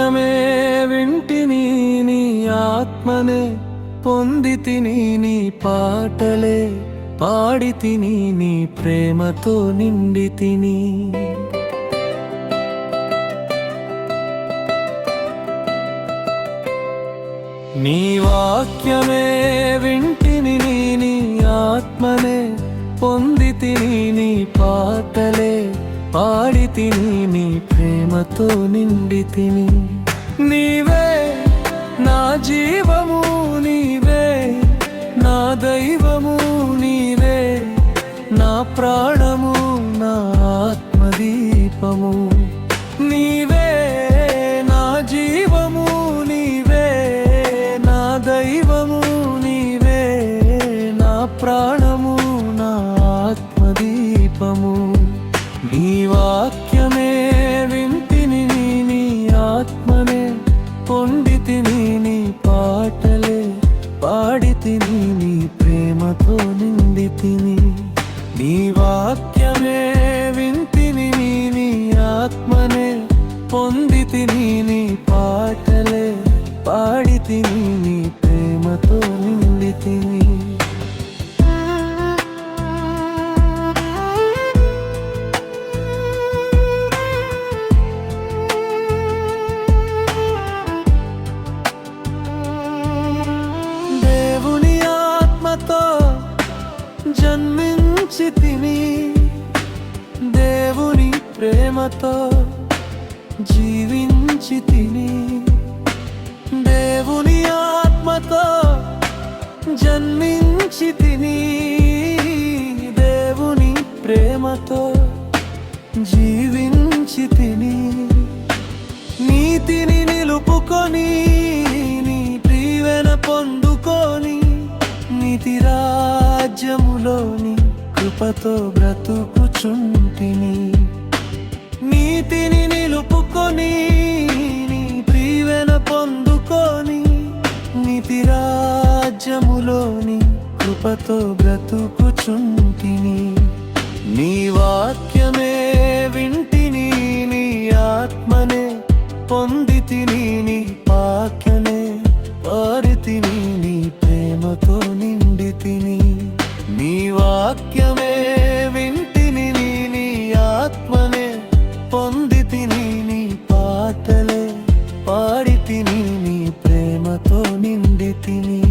వాక్యమే వింటిని నీ ఆత్మనే పొందితిని నీ పాటలే పాడితిని నీ ప్రేమతో నిండితిని. నీ వాక్యమే వింటిని నీ ఆత్మనే పొందితిని నీ పాటలే పాడితిని నీ ప్రేమతో నిండితిని. నీవే నా జీవము నీవే నా దైవము నీవే నా ప్రాణము నా ఆత్మదీపము. నీవే నా జీవము నీవే నా దైవము నీవే నా ప్రాణము నా ఆత్మదీపము. నీ వాక్యమే వింటిని నీ ఆత్మనే పొందితిని నీ పాటలే పాడితిని నీ ప్రేమతో నిండితిని. నీ వాక్యమే వింటిని నీ ఆత్మనే పొందితిని నీ పాటలే పాడితిని నీ ప్రేమతో నిండితిని. జన్మించితిని దేవుని ప్రేమతో జీవించితిని. దేవుని ఆత్మతో జన్మించితిని దేవుని ప్రేమతో జీవించితిని. నీతిని నిలుపుకొని నీ దీవెన పొందుకొని నీతి రాజ్యములోని కృపతో బ్రతుకుచుంటిని. నీతిని నిలుపుకొని నీ దీవెన పొందుకొని నీతి రాజ్యములోని కృపతో బ్రతుకుచుంటిని. నీ వాక్యమే వింటిని నీ ఆత్మనే పొందితిని నీ వాక్యనే పాడితిని నీ ప్రేమతో నిండితిని. నీ వాక్యమే వింటిని నీ ఆత్మనే పొందితిని నీ పాటలే పాడితిని నీ ప్రేమతో నిండితిని.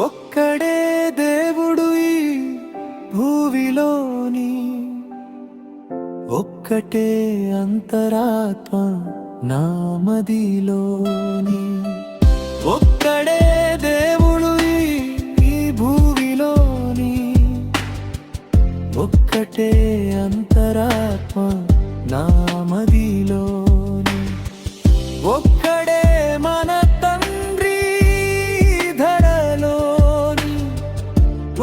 ఒక్కడే దేవుడు ఈ భూవిలోని ఒక్కటే అంతరాత్మ నామదిలోని. ఒక్కడే దేవుడు ఈ భూవిలోని ఒక్కటే అంతరాత్మ నామదిలోని. ఒక్కడే మన తండ్రి ధరలోని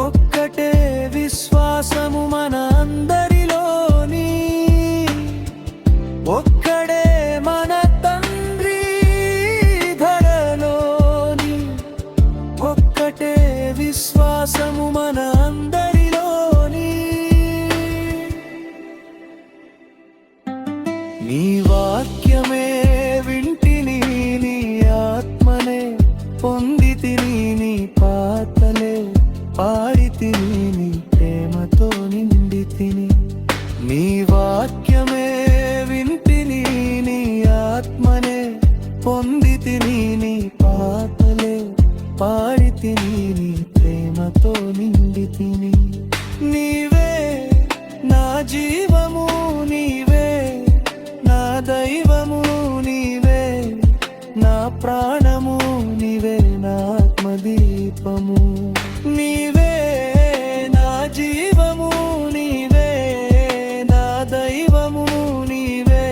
ఒక్కటే విశ్వాసము మన అందరిలోని. ఒక్కడే మన తండ్రి ధరలోని ఒక్కటే విశ్వాసము మన అందరిలోని. నీ వాక్యమే వింటిని నీ ఆత్మనే పొందితిని నీ పాటలే పాడితిని నీ ప్రేమతో నిండితిని. నీ వాక్యమే వింటిని నీ ఆత్మనే పొందితిని నీ పాటలే పాడితిని నీ ప్రేమతో నిండితిని. నీవే నా జీవము నీవే నా దైవము నీవే నా ప్రాణము నీవే నా ఆత్మదీపము. నీవే నా జీవము నీవే నా దైవము నీవే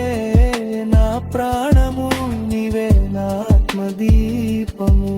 నా ప్రాణము నీవే నా ఆత్మదీపము.